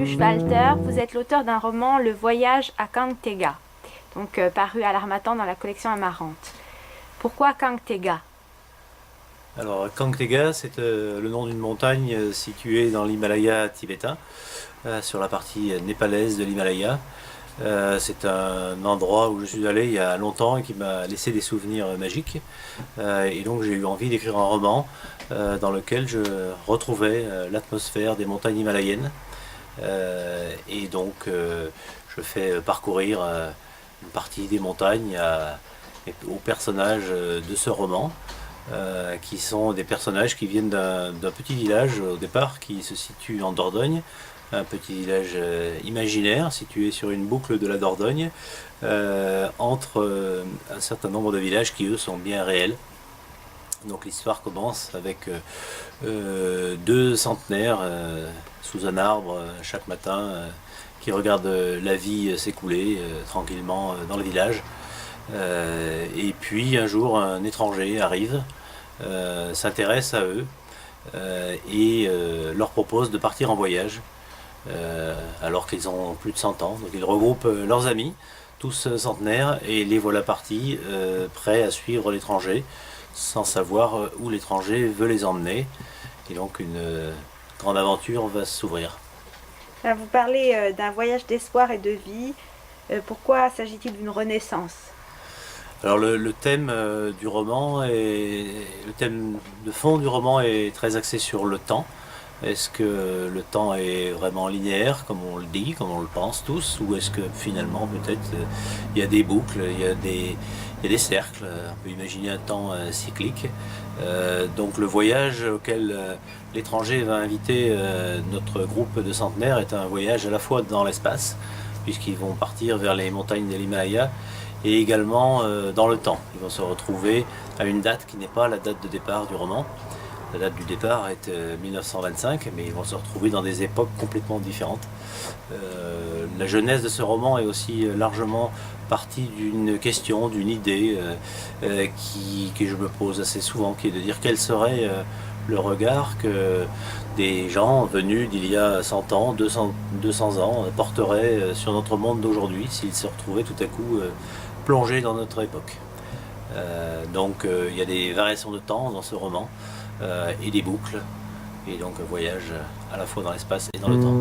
Buchwalter, vous êtes l'auteur d'un roman Le Voyage à Kang Tega, donc paru à l'Harmattan dans la collection Amarante. Pourquoi Kang Tega? Alors, Kang Tega, c'est le nom d'une montagne située dans l'Himalaya tibétain, sur la partie népalaise de l'Himalaya. C'est un endroit où je suis allé il y a longtemps et qui m'a laissé des souvenirs magiques. Et donc j'ai eu envie d'écrire un roman dans lequel je retrouvais l'atmosphère des montagnes himalayennes. Et donc je fais parcourir une partie des montagnes aux personnages de ce roman. Qui sont des personnages qui viennent d'un petit village au départ qui se situe en Dordogne, un petit village imaginaire situé sur une boucle de la Dordogne, entre un certain nombre de villages qui eux sont bien réels. Donc l'histoire commence avec deux centenaires sous un arbre chaque matin qui regardent la vie s'écouler tranquillement dans le village. Et puis un jour un étranger arrive, s'intéresse à eux et leur propose de partir en voyage alors qu'ils ont plus de 100 ans. Donc ils regroupent leurs amis, tous centenaires, et les voilà partis, prêts à suivre l'étranger, sans savoir où l'étranger veut les emmener. Et donc une grande aventure va s'ouvrir. Vous parlez d'un voyage d'espoir et de vie. Pourquoi s'agit-il d'une renaissance? Alors le thème du roman le thème de fond du roman est très axé sur le temps. Est-ce que le temps est vraiment linéaire, comme on le dit, comme on le pense tous, ou est-ce que finalement peut-être il y a des boucles, il y a des cercles, on peut imaginer un temps cyclique. Donc le voyage auquel l'étranger va inviter notre groupe de centenaires est un voyage à la fois dans l'espace, puisqu'ils vont partir vers les montagnes de l'Himalaya, et également dans le temps. Ils vont se retrouver à une date qui n'est pas la date de départ du roman. La date du départ est 1925, mais ils vont se retrouver dans des époques complètement différentes. La genèse de ce roman est aussi largement partie d'une question, d'une idée que je me pose assez souvent, qui est de dire quel serait le regard que des gens venus d'il y a 100 ans, 200 ans porteraient sur notre monde d'aujourd'hui s'ils se retrouvaient tout à coup plongés dans notre époque. Donc il y a des variations de temps dans ce roman et des boucles, et donc un voyage à la fois dans l'espace et dans le temps.